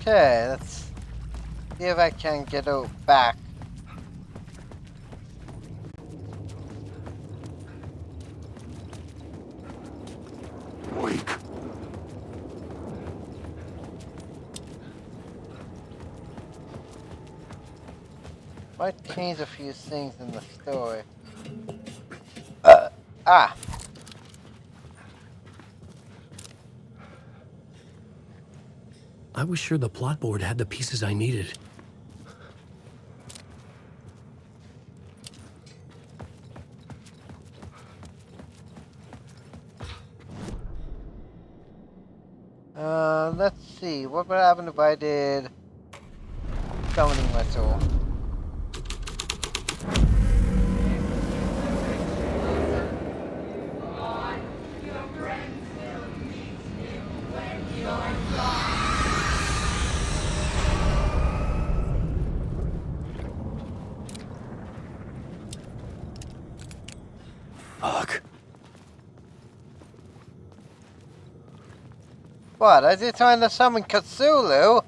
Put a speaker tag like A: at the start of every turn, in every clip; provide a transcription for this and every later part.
A: Okay, let's see if I can get out back.
B: Wake.
A: Might change a few things in the story. Ah!
C: I was sure the plot board had the pieces I needed.
A: Let's see. What would happen if I did summoning my soul?
C: Fuck.
A: What? Is he trying to summon Cthulhu?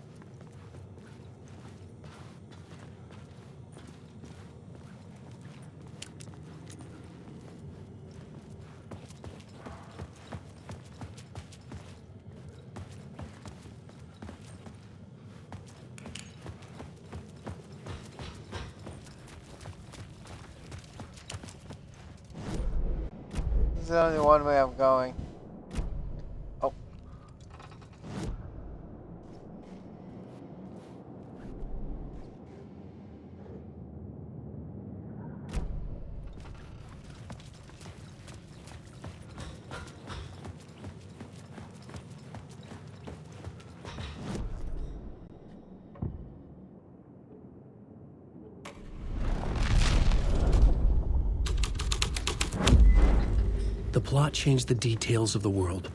A: There's only one way I'm going. Oh.
C: The plot changed the details of the world.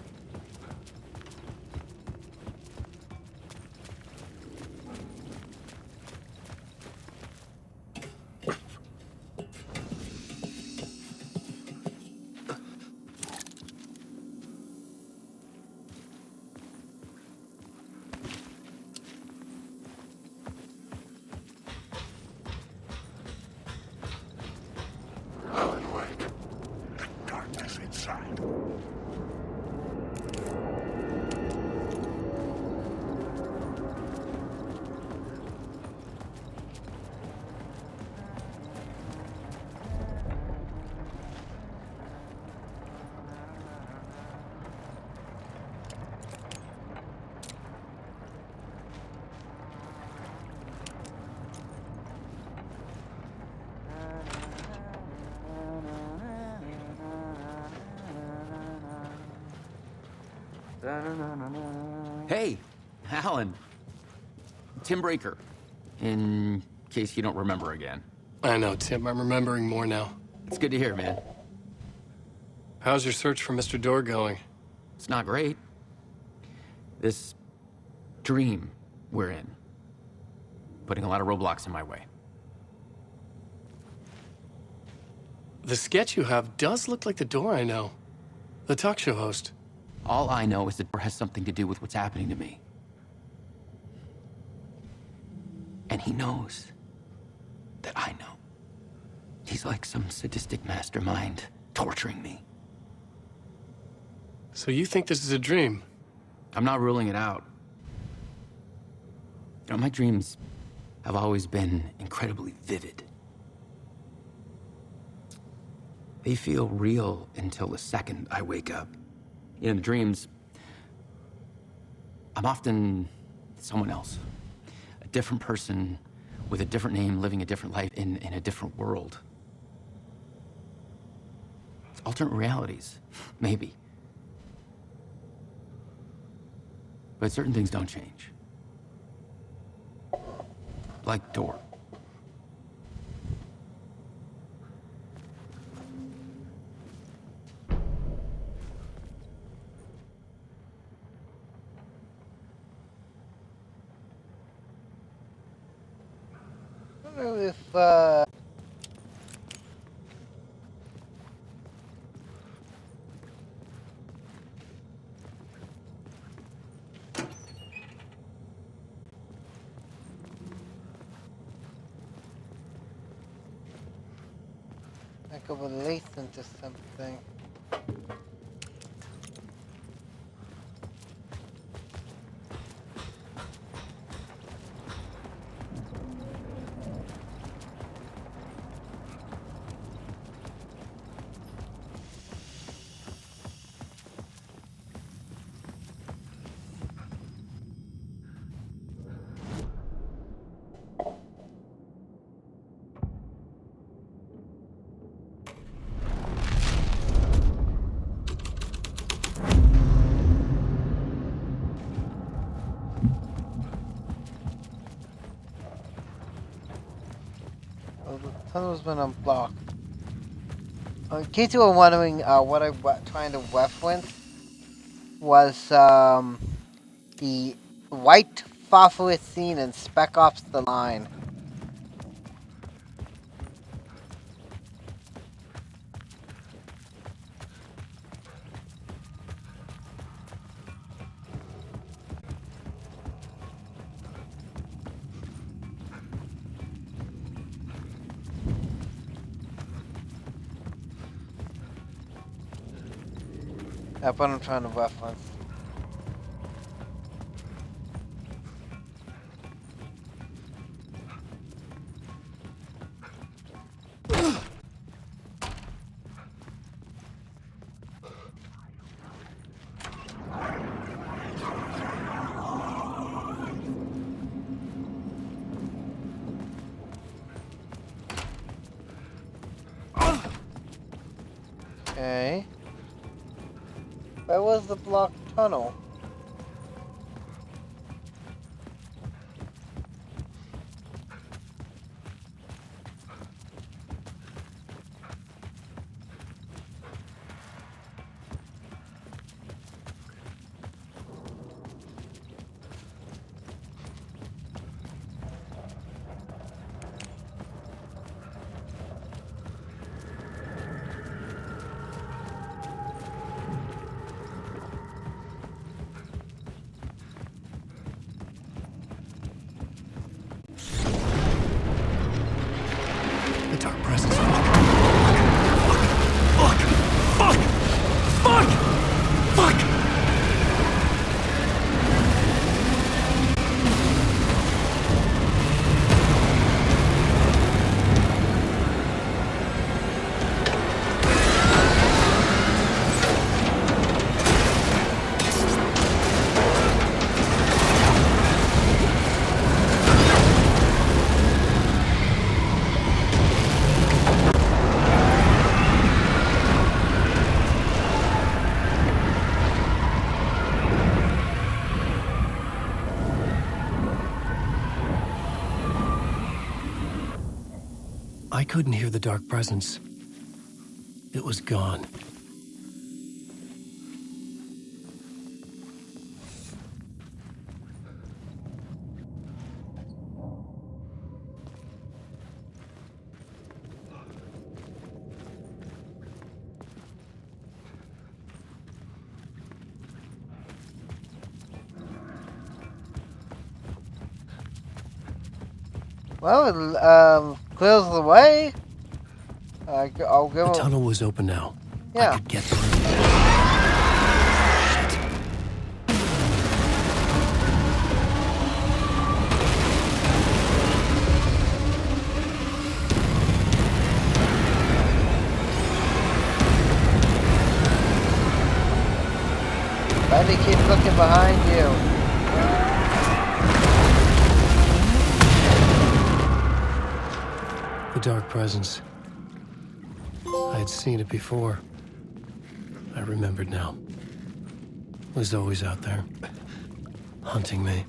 D: Hey, Alan. Tim Breaker, in case you don't remember again.
C: I know, Tim. I'm remembering more now.
D: It's good to hear, man.
C: How's your search for Mr. Door going?
D: It's not great. This dream we're in, putting a lot of roadblocks in my way.
C: The sketch you have does look like the Door I know. The talk show host.
D: All I know is the door has something to do with what's happening to me. And he knows that I know. He's like some sadistic mastermind torturing me.
C: So you think this is a dream?
D: I'm not ruling it out. You know, my dreams have always been incredibly vivid. They feel real until the second I wake up. In dreams, I'm often someone else. A different person with a different name, living a different life in a different world. Alternate realities, maybe. But certain things don't change. Like Door.
A: I don't know if, like a release into something. Oh, the tunnel's been unblocked. In case you were wondering what I was trying to reference was the white phosphorus scene in Spec Ops The Line. That's what I'm trying to reference. Okay. Where was the blocked tunnel?
C: The dark presence. Fuck! Fuck! Fuck! Fuck! Fuck! I couldn't hear the dark presence. It was gone.
A: Well, it clears the way. I'll give
C: The
A: him.
C: tunnel was open now.
A: Yeah.
C: I could get through.
A: Buddy, keep looking behind you.
C: The dark presence. I had seen it before. I remembered now. It was always out there, hunting me.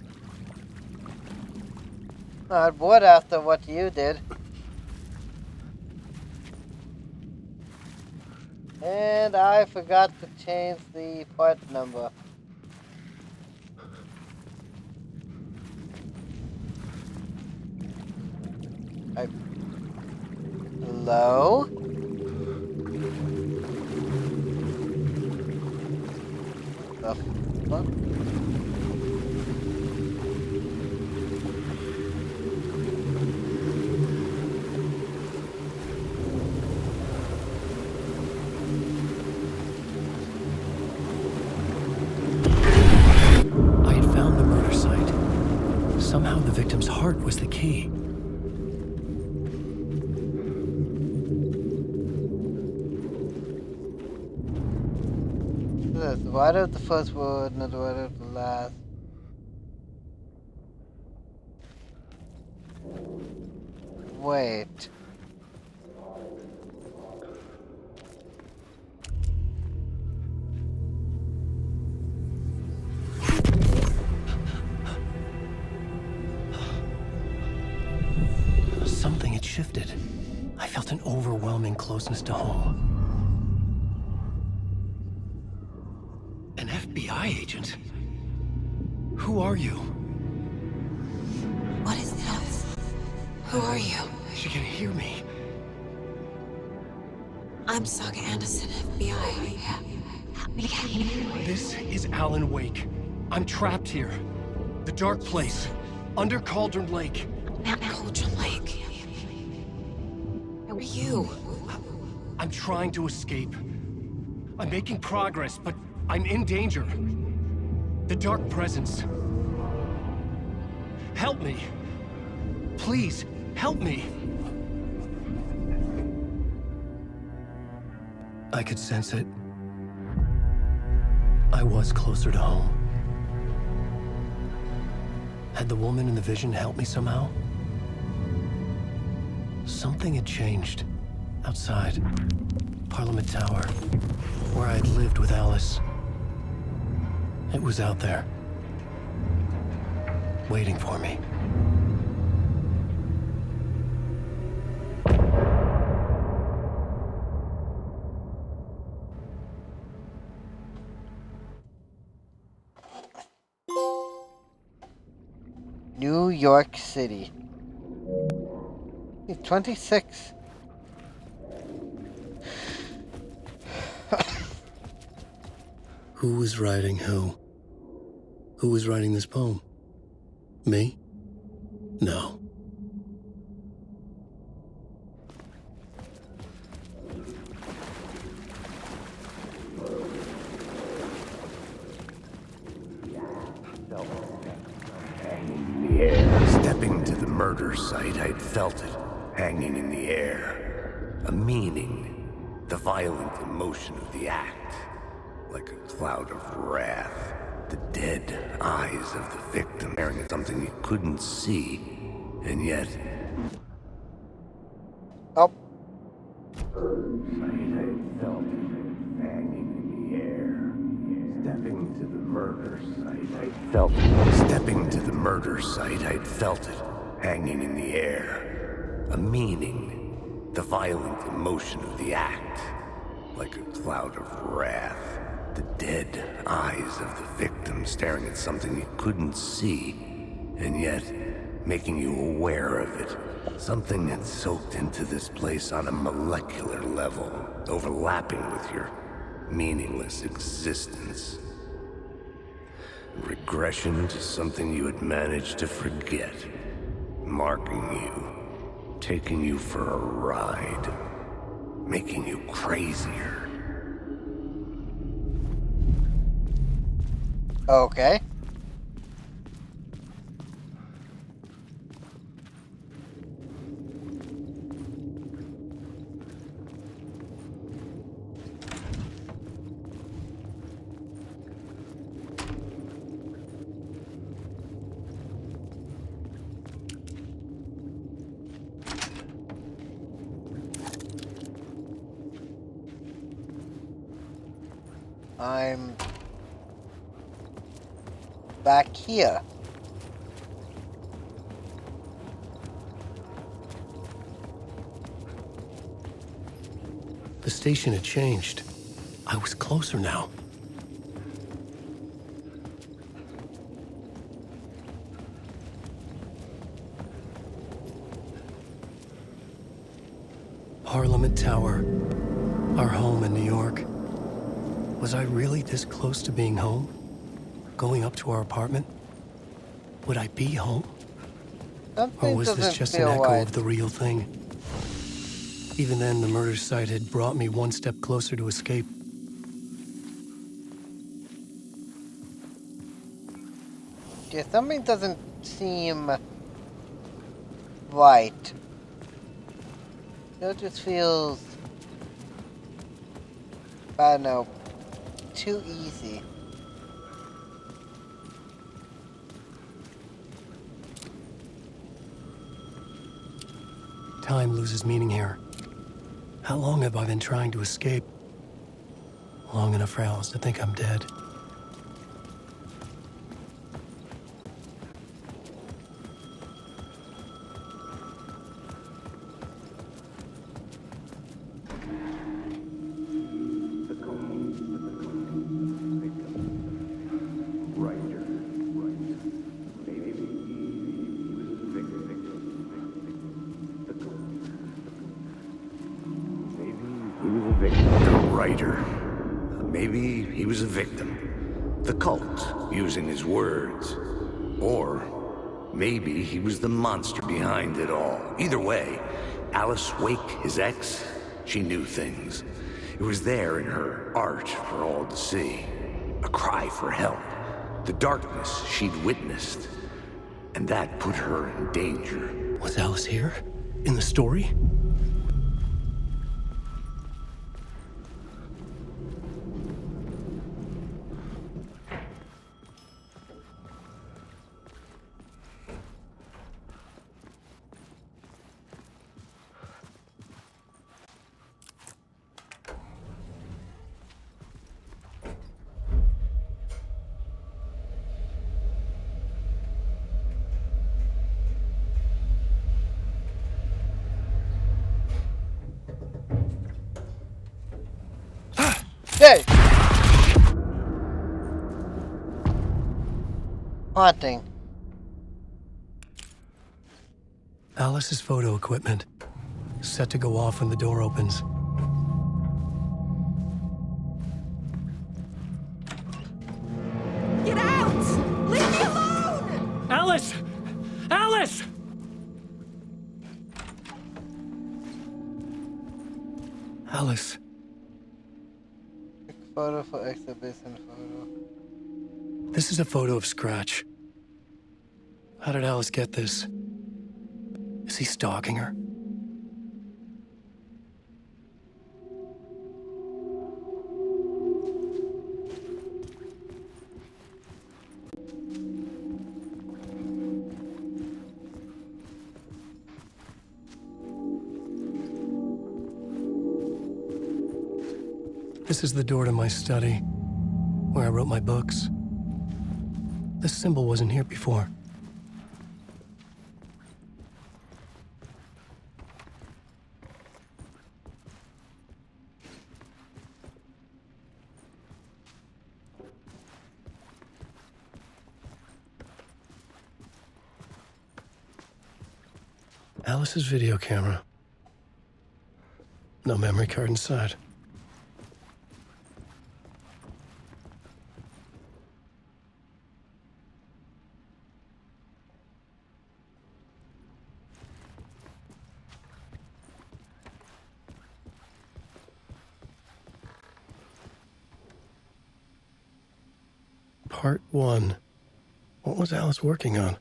A: I would after what you did. And I forgot to change the part number. Hello? The fuck?
C: Somehow the victim's heart was the key.
A: The wider of the first word, not the wider of the last. Wait.
C: Something had shifted. I felt an overwhelming closeness to home. An FBI agent? Who are you?
E: What is this? Who are you?
C: She can hear me.
E: I'm Saga Anderson, FBI.
C: This is Alan Wake. I'm trapped here. The dark place. Under Cauldron Lake.
E: Cauldron Lake. Who are you?
C: I'm trying to escape. I'm making progress, but I'm in danger. The dark presence. Help me. Please, help me. I could sense it. I was closer to home. Had the woman in the vision helped me somehow? Something had changed. Outside. Parliament Tower. Where I'd lived with Alice. It was out there. Waiting for me.
A: New York City. He's 26.
C: Who was writing who? Who was writing this poem? Me? No.
B: Stepping to the murder site, I'd felt it, hanging in the air. A meaning, the violent emotion of the act. Like a cloud of wrath. The dead eyes of the victim staring at something you couldn't see, and yet...
A: Oh.
B: I felt it, hanging in the air. Stepping to the murder site, I felt it. Stepping to the murder site, I'd felt it, hanging in the air. A meaning, the violent emotion of the act. Like a cloud of wrath. The dead eyes of the victim staring at something you couldn't see, and yet making you aware of it. Something had soaked into this place on a molecular level, overlapping with your meaningless existence. Regression to something you had managed to forget, marking you, taking you for a ride, making you crazier.
A: Okay. I'm back here.
C: The station had changed. I was closer now. Parliament Tower. Our home in New York. Was I really this close to being home? Going up to our apartment? Would I be home? Or
A: Something
C: was this
A: doesn't
C: just an
A: feel
C: echo
A: right.
C: of the real thing? Even then, the murder site had brought me one step closer to escape.
A: Yeah, something doesn't seem right. It just feels, I don't know, too easy.
C: Time loses meaning here. How long have I been trying to escape? Long enough for Alice to think I'm dead.
B: Maybe he was a victim. The cult, using his words. Or maybe he was the monster behind it all. Either way, Alice Wake, his ex, she knew things. It was there in her art for all to see. A cry for help. The darkness she'd witnessed. And that put her in danger.
C: Was Alice here? In the story?
A: Hey! Haunting.
C: Alice's photo equipment. Set to go off when the door opens.
E: Get out! Leave me alone!
C: Alice! Alice! Alice.
A: Photo for exhibition photo.
C: This is a photo of Scratch. How did Alice get this? Is he stalking her? This is the door to my study, where I wrote my books. This symbol wasn't here before. Alice's video camera. No memory card inside. Part 1. What was Alice working on?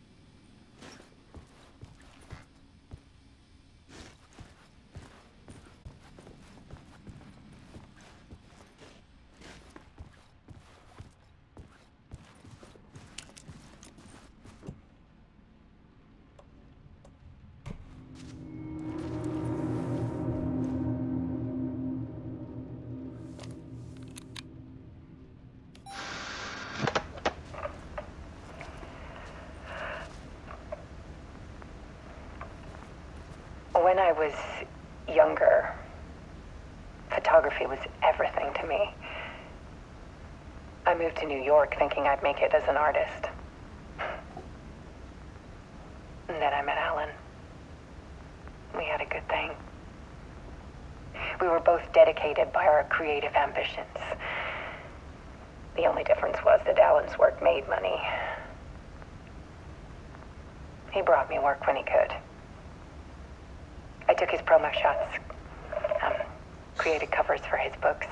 F: When I was younger, photography was everything to me. I moved to New York thinking I'd make it as an artist. And then I met Alan. We had a good thing. We were both dedicated by our creative ambitions. The only difference was that Alan's work made money. He brought me work when he could. I took his promo shots, created covers for his books.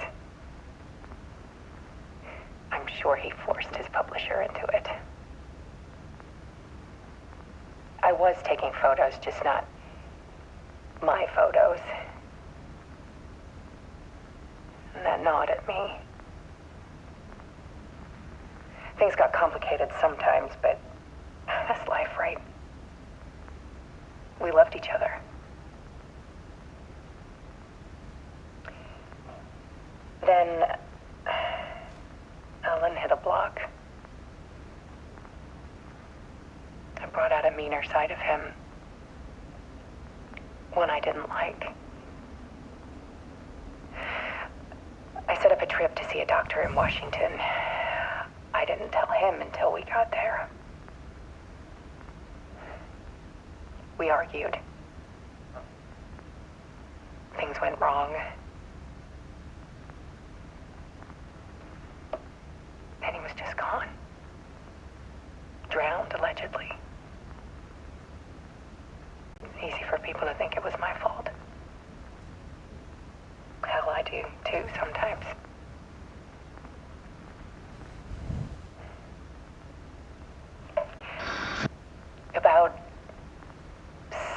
F: I'm sure he forced his publisher into it. was taking photos, just not my photos. And that gnawed at me. Things got complicated sometimes, but that's life, right? We loved each other. Then Alan hit a block. I brought out a meaner side of him. One I didn't like. I set up a trip to see a doctor in Washington. I didn't tell him until we got there. We argued. Things went wrong. And he was just gone. Drowned, allegedly. Easy for people to think it was my fault. Hell, I do too sometimes. About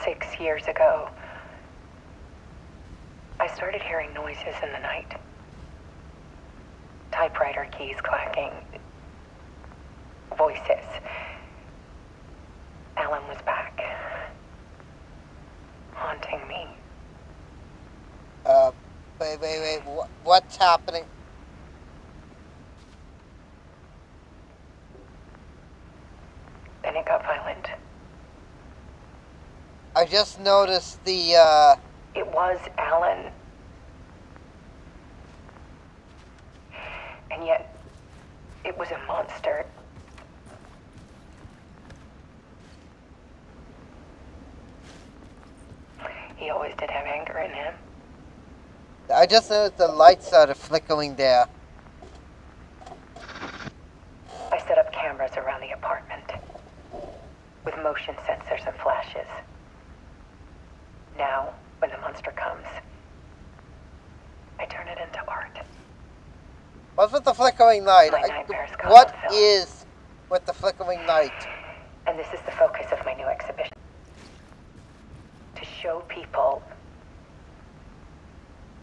F: 6 years ago, I started hearing noises in the night. Typewriter keys clacking. Voices. Alan was back. Haunting me.
A: Wait. What's happening?
F: Then it got violent.
A: I just noticed the,
F: It was Alan. And yet, it was a monster. He always did have anger in him.
A: I just noticed the lights started flickering there.
F: I set up cameras around the apartment with motion sensors and flashes. Now, when the monster comes, I turn it into art.
A: What's with the flickering light?
F: My nightmares come
A: What
F: on film.
A: is with the flickering light?
F: And this is the focus of my new exhibition. To show people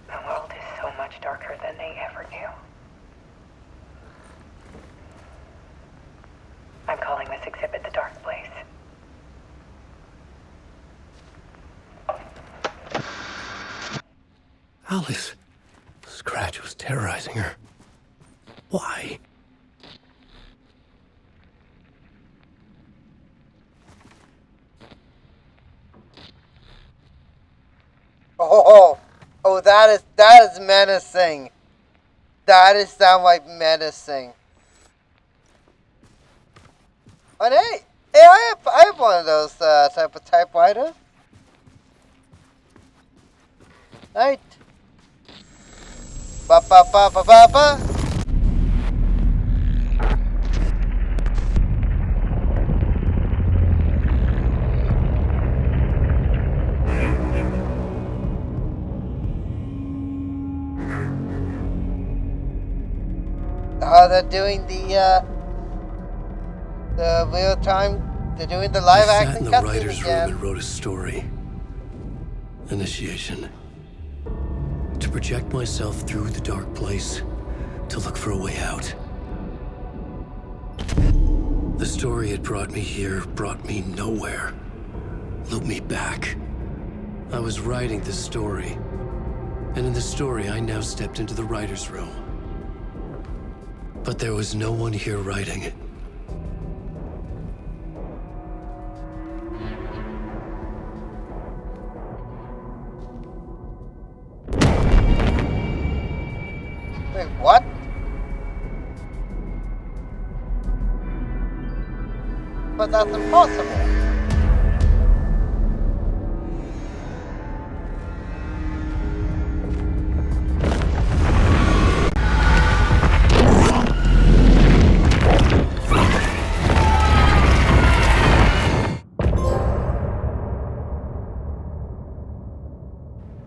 F: the world is so much darker than they ever knew. I'm calling this exhibit The Dark Place.
C: Alice. Scratch was terrorizing her. Why?
A: Oh, that is menacing. That is downright menacing. And hey, I have one of those type of typewriter. Right. Ba ba ba ba ba ba. They're doing the real time. They're doing the live
C: I sat
A: action
C: in the
A: cutscene
C: writer's room
A: again.
C: and wrote a story. Initiation. To project myself through the dark place, to look for a way out. The story had brought me here, brought me nowhere. Looped me back. I was writing the story. And in the story, I now stepped into the writer's room. But there was no one here writing it.
A: Wait, what? But that's impossible.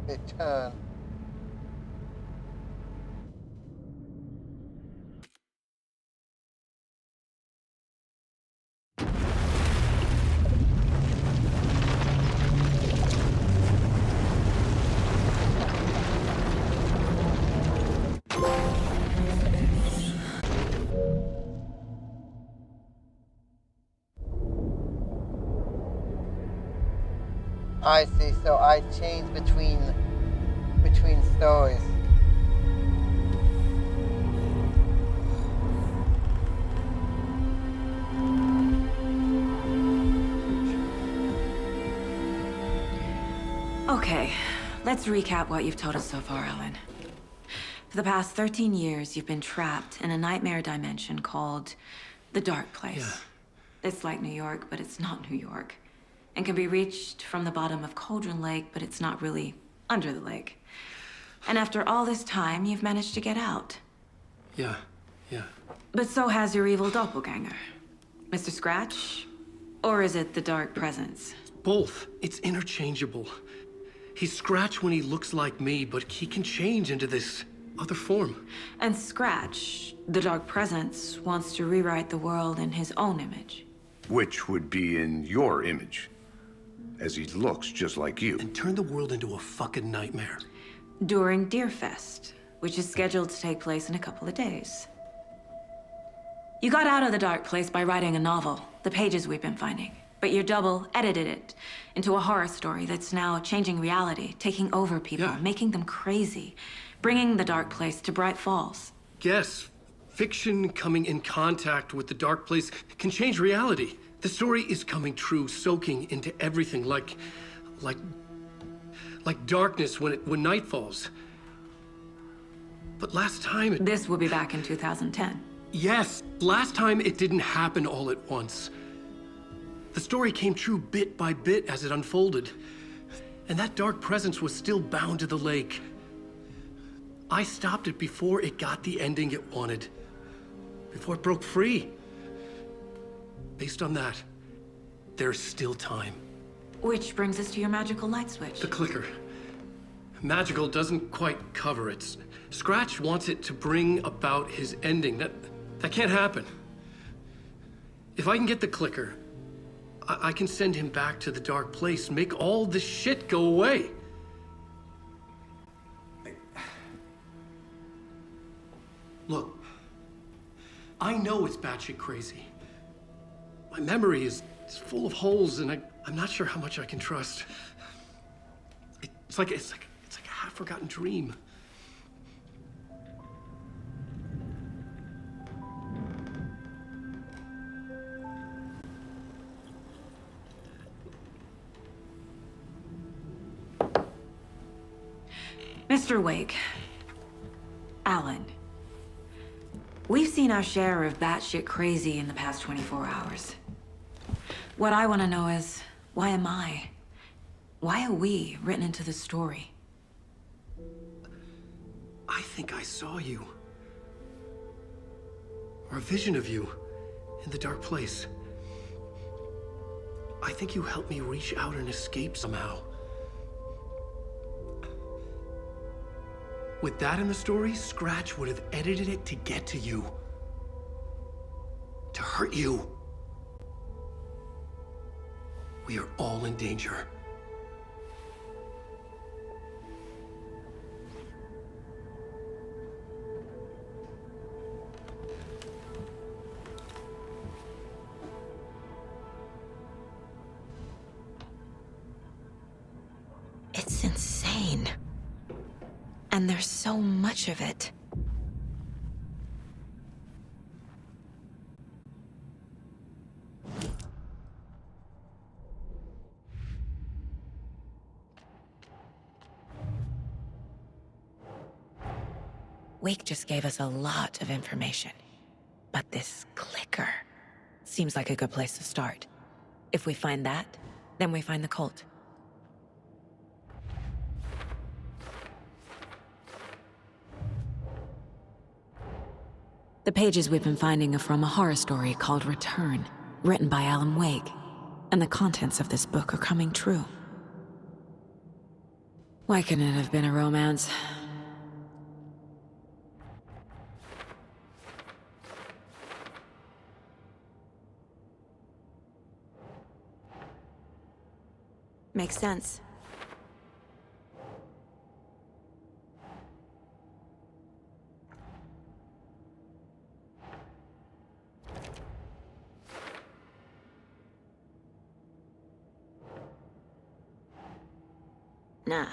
A: Return. I see. So I change between stories.
E: Okay, let's recap what you've told us so far, Ellen. For the past 13 years, you've been trapped in a nightmare dimension called the Dark Place.
C: Yeah.
E: It's like New York, but it's not New York. And can be reached from the bottom of Cauldron Lake, but it's not really under the lake. And after all this time, you've managed to get out.
C: Yeah.
E: But so has your evil doppelganger. Mr. Scratch? Or is it the Dark Presence?
C: Both. It's interchangeable. He's Scratch when he looks like me, but he can change into this other form.
E: And Scratch, the Dark Presence, wants to rewrite the world in his own image.
B: Which would be in your image, as he looks just like you.
C: And turn the world into a fucking nightmare.
E: During Deerfest, which is scheduled to take place in a couple of days. You got out of the Dark Place by writing a novel, The Pages We've Been Finding. But your double edited it into a horror story that's now changing reality, taking over people,
C: Yeah.
E: making them crazy, bringing the Dark Place to Bright Falls.
C: Yes, fiction coming in contact with the Dark Place can change reality. The story is coming true, soaking into everything like darkness when night falls. But last time
E: This will be back in 2010.
C: Yes, last time it didn't happen all at once. The story came true bit by bit as it unfolded. And that dark presence was still bound to the lake. I stopped it before it got the ending it wanted. Before it broke free. Based on that, there's still time.
E: Which brings us to your magical light switch.
C: The clicker. Magical doesn't quite cover it. Scratch wants it to bring about his ending. That can't happen. If I can get the clicker, I can send him back to the Dark Place, make all this shit go away. Look, I know it's batshit crazy. My memory is full of holes, and I'm not sure how much I can trust. It's like a half-forgotten dream.
E: Mr. Wake, Alan, we've seen our share of batshit crazy in the past 24 hours. What I want to know is, why am I? Why are we written into the story?
C: I think I saw you. Or a vision of you in the Dark Place. I think you helped me reach out and escape somehow. With that in the story, Scratch would have edited it to get to you. To hurt you. We are all in danger.
E: It's insane. And there's so much of it. Wake just gave us a lot of information. But this clicker seems like a good place to start. If we find that, then we find the cult. The pages we've been finding are from a horror story called Return, written by Alan Wake. And the contents of this book are coming true. Why couldn't it have been a romance? Makes sense. Nah.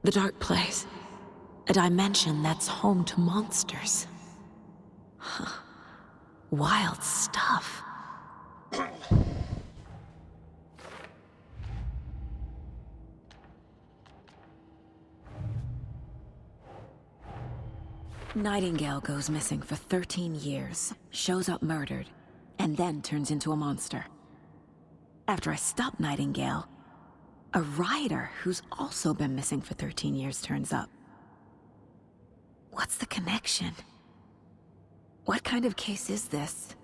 E: The dark place. A dimension that's home to monsters. Wild stuff. Nightingale goes missing for 13 years, shows up murdered, and then turns into a monster. After I stop Nightingale, a rider who's also been missing for 13 years turns up. What's the connection? What kind of case is this?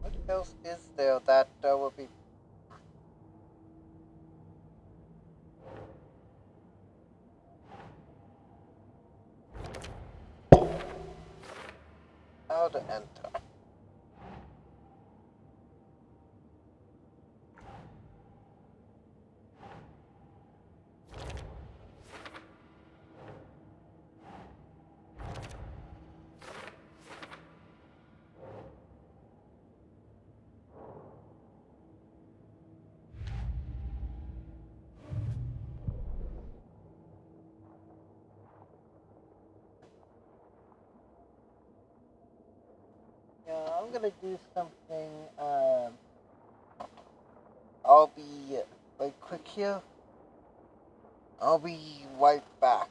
A: What else is there that would be how to enter? Yeah, I'm gonna do something. I'll be like quick here. I'll be right back.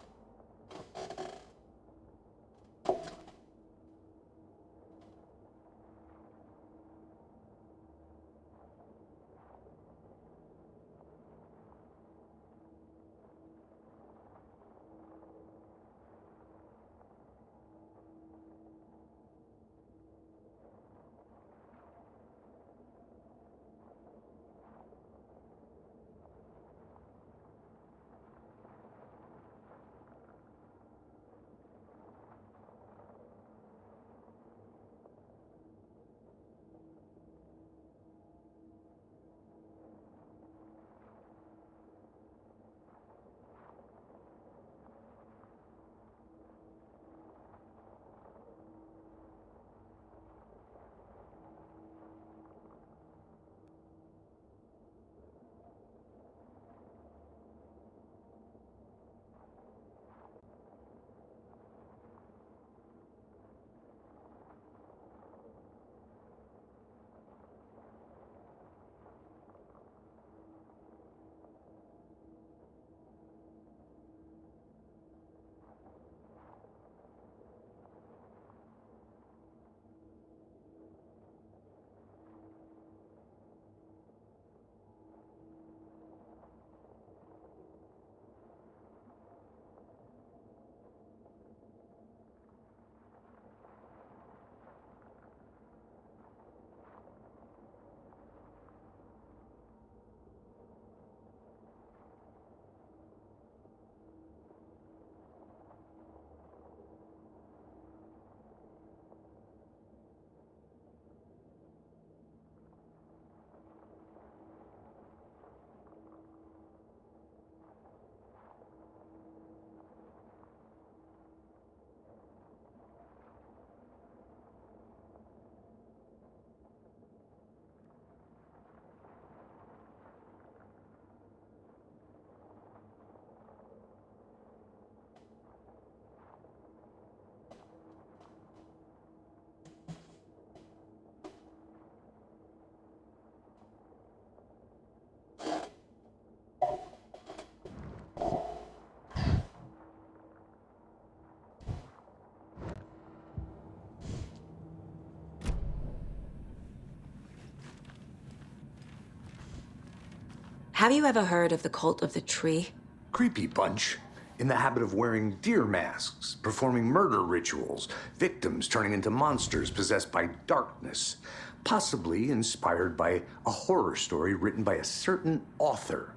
E: Have you ever heard of the cult of the tree?
B: Creepy bunch. In the habit of wearing deer masks, performing murder rituals, victims turning into monsters possessed by darkness. Possibly inspired by a horror story written by a certain author.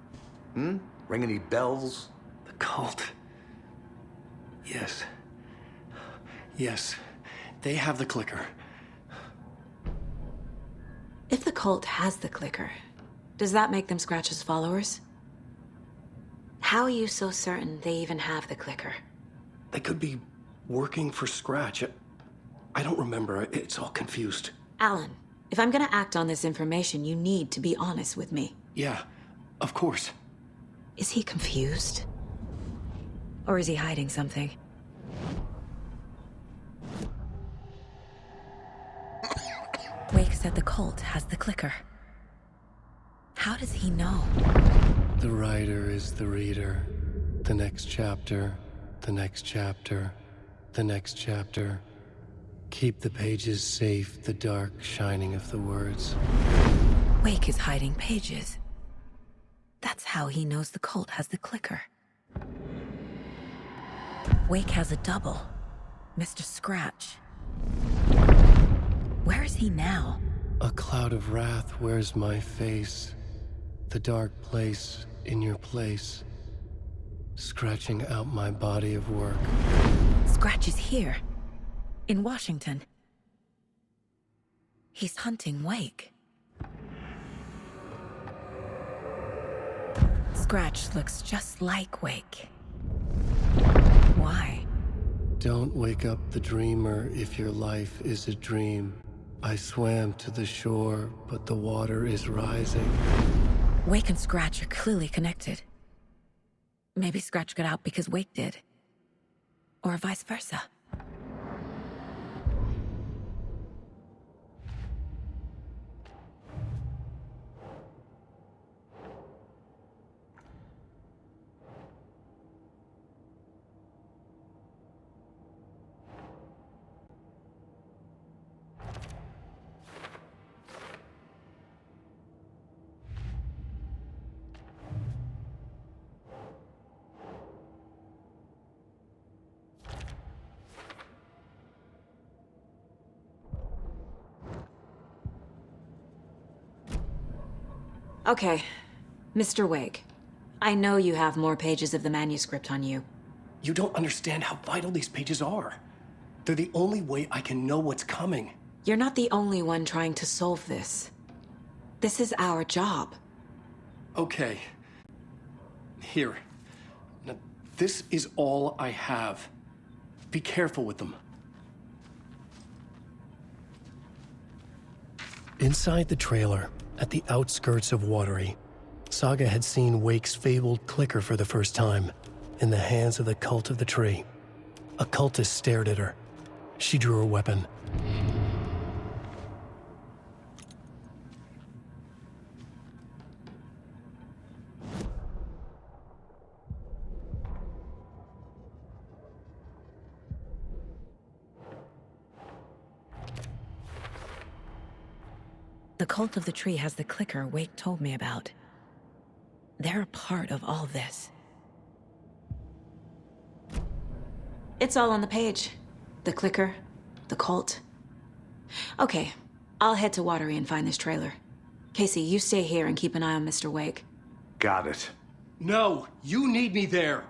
B: Ring any bells?
C: The cult. Yes. Yes. They have the clicker.
E: If the cult has the clicker, does that make them Scratch's followers? How are you so certain they even have the clicker?
C: They could be working for Scratch. I don't remember. It's all confused.
E: Alan, if I'm gonna act on this information, you need to be honest with me.
C: Yeah, of course.
E: Is he confused? Or is he hiding something? Wake said the cult has the clicker. How does he know?
C: The writer is the reader. The next chapter, the next chapter, the next chapter. Keep the pages safe, the dark shining of the words.
E: Wake is hiding pages. That's how he knows the cult has the clicker. Wake has a double. Mr. Scratch. Where is he now?
C: A cloud of wrath wears my face. The dark place in your place. Scratching out my body of work.
E: Scratch is here. In Washington. He's hunting Wake. Scratch looks just like Wake. Why?
C: Don't wake up the dreamer if your life is a dream. I swam to the shore, but the water is rising.
E: Wake and Scratch are clearly connected. Maybe Scratch got out because Wake did. Or vice versa. Okay, Mr. Wake. I know you have more pages of the manuscript on you.
C: You don't understand how vital these pages are. They're the only way I can know what's coming.
E: You're not the only one trying to solve this. This is our job.
C: Okay. Here. Now, this is all I have. Be careful with them. Inside the trailer, at the outskirts of Watery, Saga had seen Wake's fabled clicker for the first time, in the hands of the cult of the tree. A cultist stared at her. She drew her weapon.
E: The cult of the tree has the clicker Wake told me about. They're a part of all this. It's all on the page. The clicker, the cult. Okay, I'll head to Watery and find this trailer. Casey, you stay here and keep an eye on Mr. Wake.
B: Got it.
C: No, you need me there.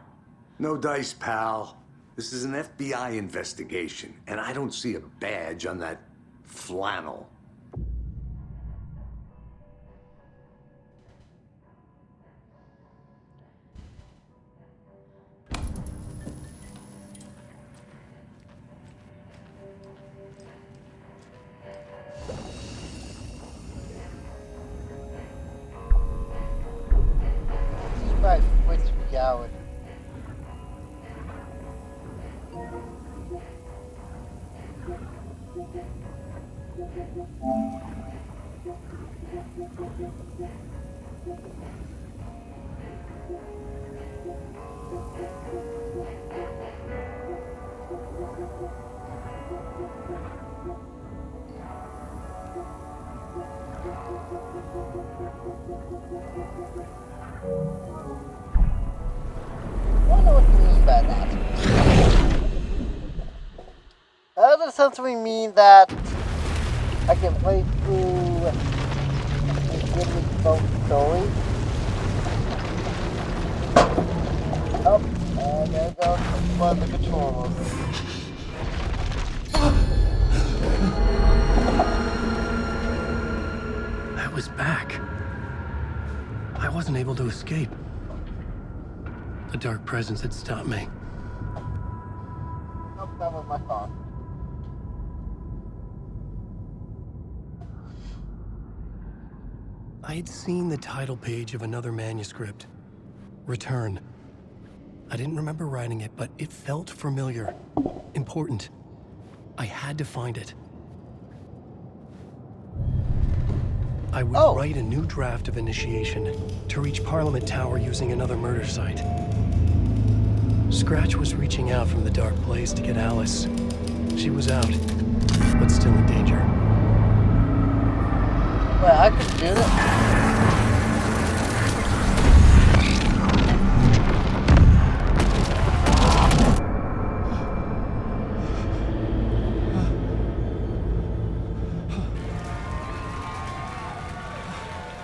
B: No dice, pal. This is an FBI investigation, and I don't see a badge on that flannel.
A: By which reality? I don't know what you mean by that. That would essentially mean that I can play through and give me both stories. Oh, and there goes one of the controls.
C: I was back. I wasn't able to escape. The dark presence had stopped me.
A: Nope, that was my fault.
C: I had seen the title page of another manuscript. Return. I didn't remember writing it, but it felt familiar. Important. I had to find it. I would write a new draft of initiation to reach Parliament Tower using another murder site. Scratch was reaching out from the dark place to get Alice. She was out, but still in danger.
A: Well, I could do that.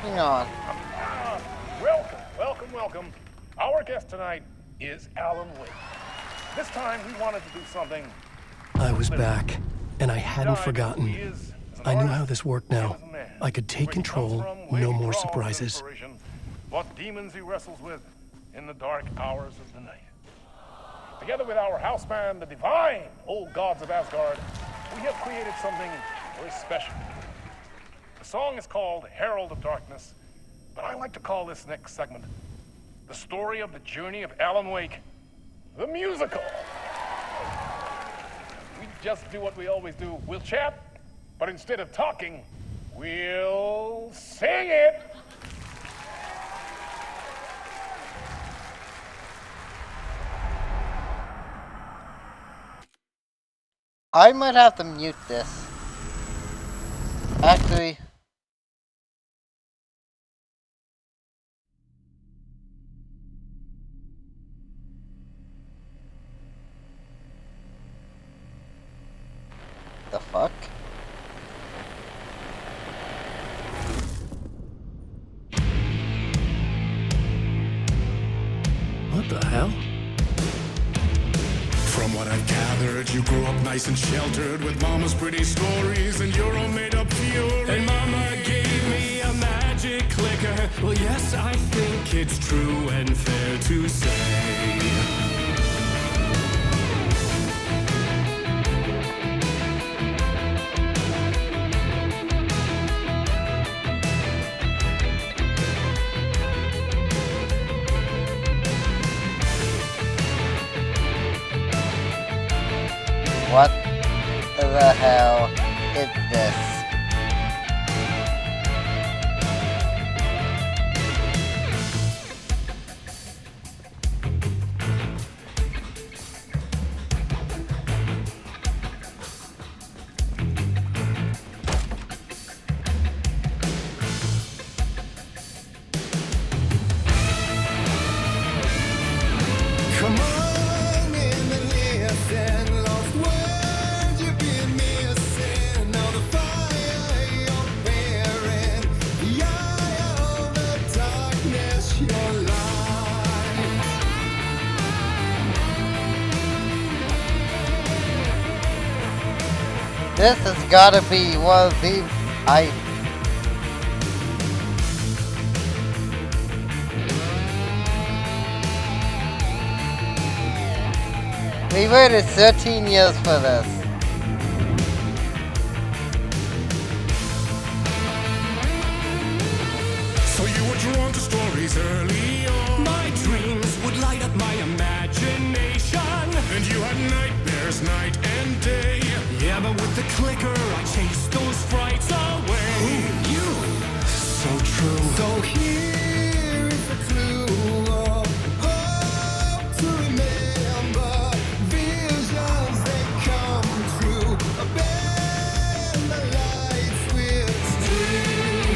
A: Hang on.
G: Welcome. Our guest tonight is Alan Wake. This time we wanted to do something.
C: I was back, and I hadn't forgotten. I knew how this worked now. I could take control, no more surprises.
G: What demons he wrestles with in the dark hours of the night. Together with our house band, the divine old gods of Asgard, we have created something very special. The song is called Herald of Darkness, but I like to call this next segment the story of the journey of Alan Wake, the musical. We just do what we always do. We'll chat, but instead of talking, we'll sing it.
A: I might have to mute this. Actually, the fuck?
C: What the hell?
H: From what I've gathered, you grew up nice and sheltered with mama's pretty stories and your own made-up fury. And mama gave me a magic clicker. Well, yes, I think it's true and fair to say.
A: What the hell is this?
H: Come on in and listen, lost words you've been missing. Now the fire you're bearing, the eye of the darkness, your light.
A: This has gotta be one of the... We waited 13 years for this.
H: So you were drawn to stories early on. My dreams would light up my imagination. And you had nightmares night and day. Yeah, but with the clicker I chased those frights away. Who you? So true. So here is the clue of hope to remember. Visions that come true. Bend the lights with steel.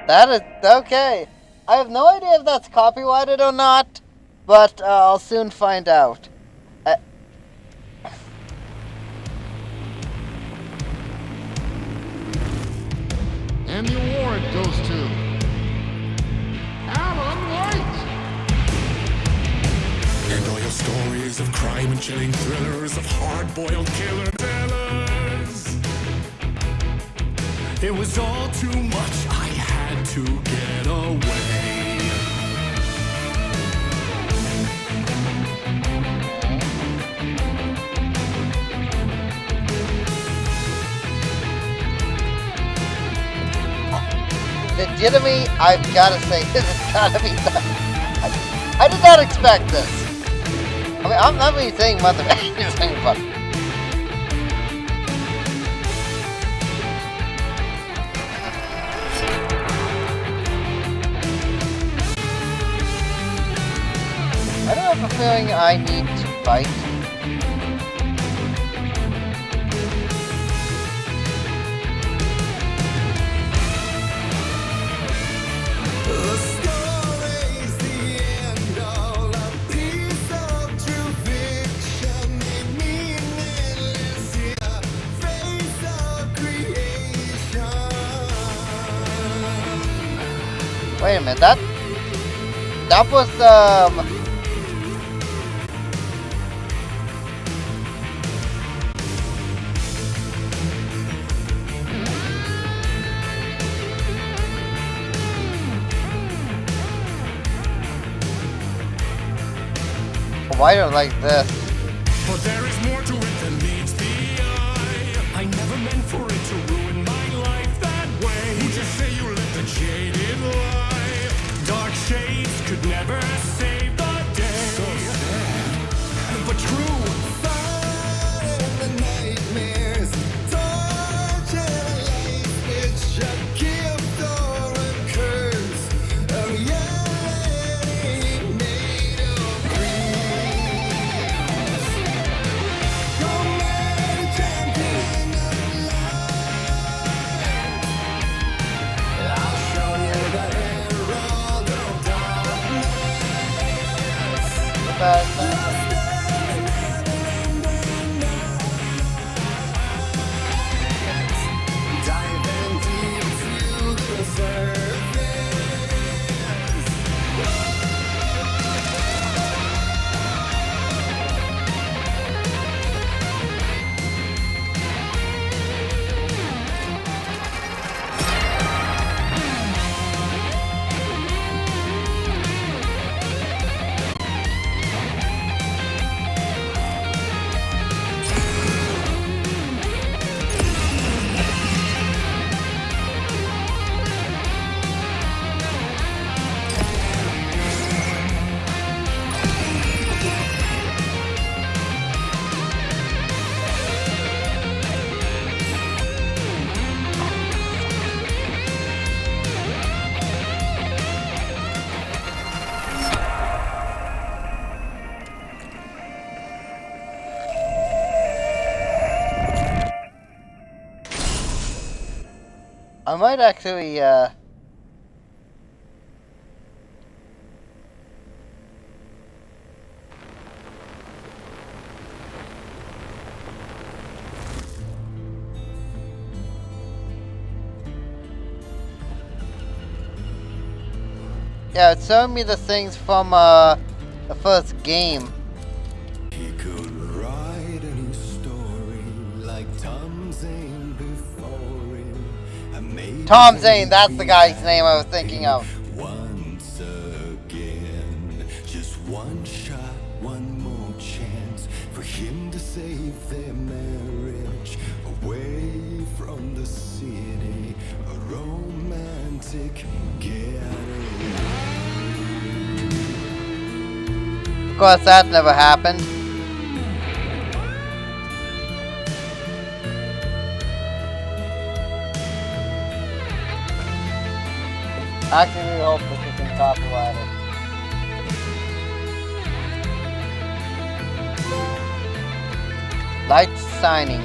A: That is okay. I have no idea if that's copyrighted or not, but I'll soon find out.
H: And the award goes to Alan White. And all your stories of crime and chilling thrillers of hard-boiled killer tellers. It was all too much. I had to get away.
A: Legitimately, I've gotta say, this has gotta be done. I did not expect this. I mean, I'm not really saying much of anything, but... I don't have a feeling I need to fight. Wait a minute, that was, why don't I like this?
H: But there is more to it than meets the eye. I never meant for it to ruin my life that way. Who'd you say you let the jaded lie? Dark shades could never save the day. So sad, but true. Fire in the nightmares, torture life. It's a gift or a curse. A reality made of dreams. You're my champion of life. I'll show you the herald of darkness.
A: But,
H: Diving deep to the surface.
A: I might actually, yeah, it's showing me the things from, the first game.
B: He could write any story like Tom Zane before him.
A: Tom Zane, that's the guy's name I was thinking of.
B: Once again. him to save their marriage away from the city. A romantic getaway.
A: Of course, that never happened. I actually really hope this isn't copyrighted. Light signing.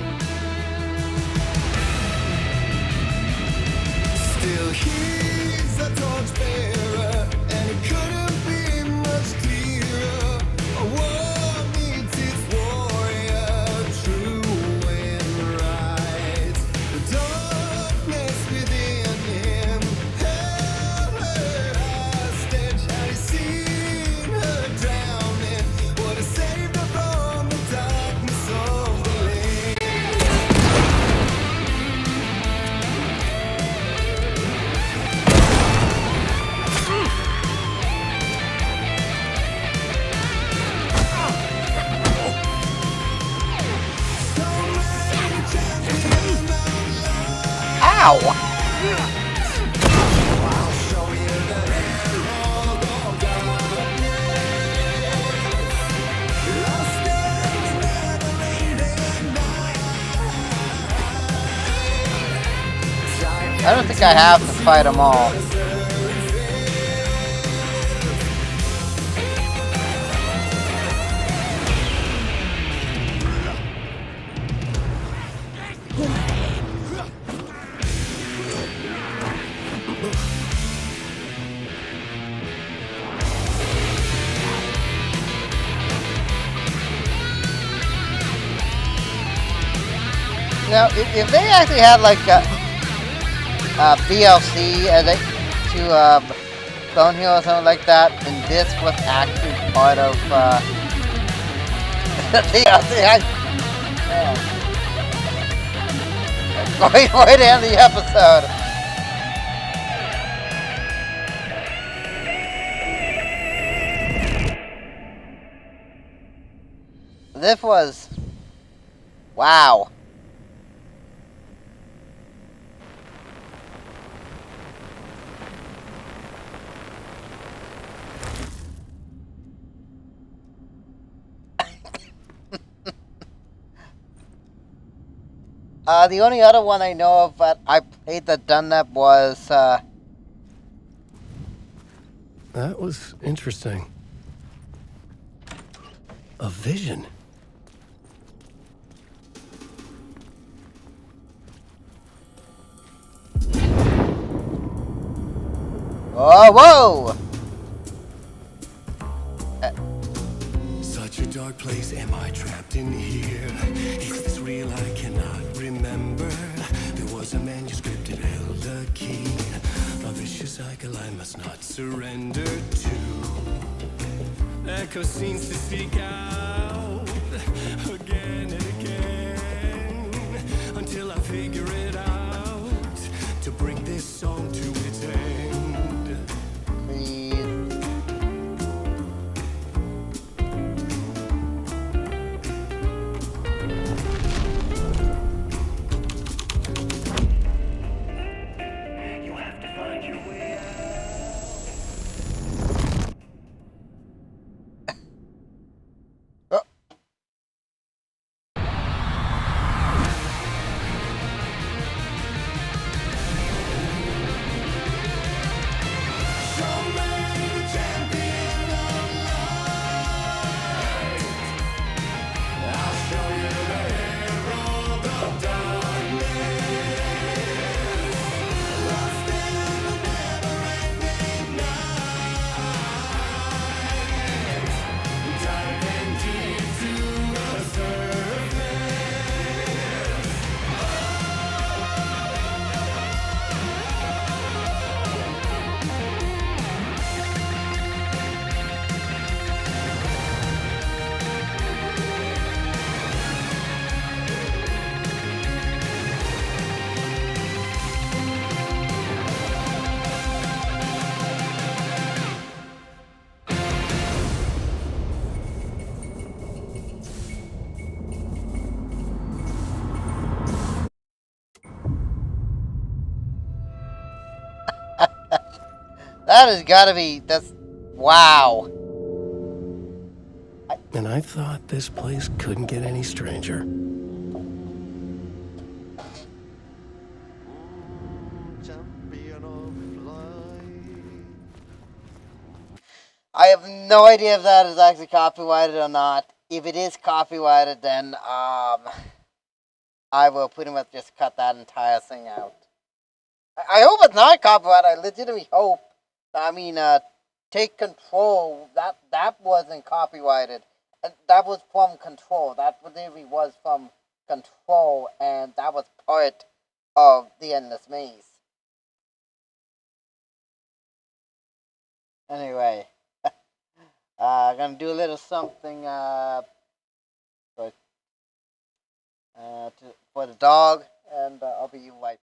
B: Still he's a torchbearer, and it couldn't be much clearer. A war meets its warrior, true and right. The darkness within him held her hostage. Had he seen her drowning, would have saved her from the darkness of the lake.
A: Ow! I don't think I have to fight them all. Now, if they actually had like BLC to Clone Hero or something like that, and this was actually part of the DLC. Great way to end the episode. This was wow. The only other one I know of that I played that done that was
C: That was interesting. A vision.
A: oh whoa!
C: Such a dark place, am I trapped in here? Is this real? I cannot remember. There was a manuscript, it held a key. A vicious cycle I must not surrender to. Echo scenes to seek out again and again until I figure it out to bring this song to its end.
A: Please.
B: You have to find your way out.
A: That has gotta be, that's, wow.
C: And I thought this place couldn't get any stranger.
A: I have no idea if that is actually copyrighted or not. If it is copyrighted, then, I will pretty much just cut that entire thing out. I hope it's not copyrighted. I legitimately hope. I mean, take control. That wasn't copyrighted. That was from Control. That literally was from Control, and that was part of the Endless Maze. Anyway, gonna do a little something for, for the dog, and I'll be right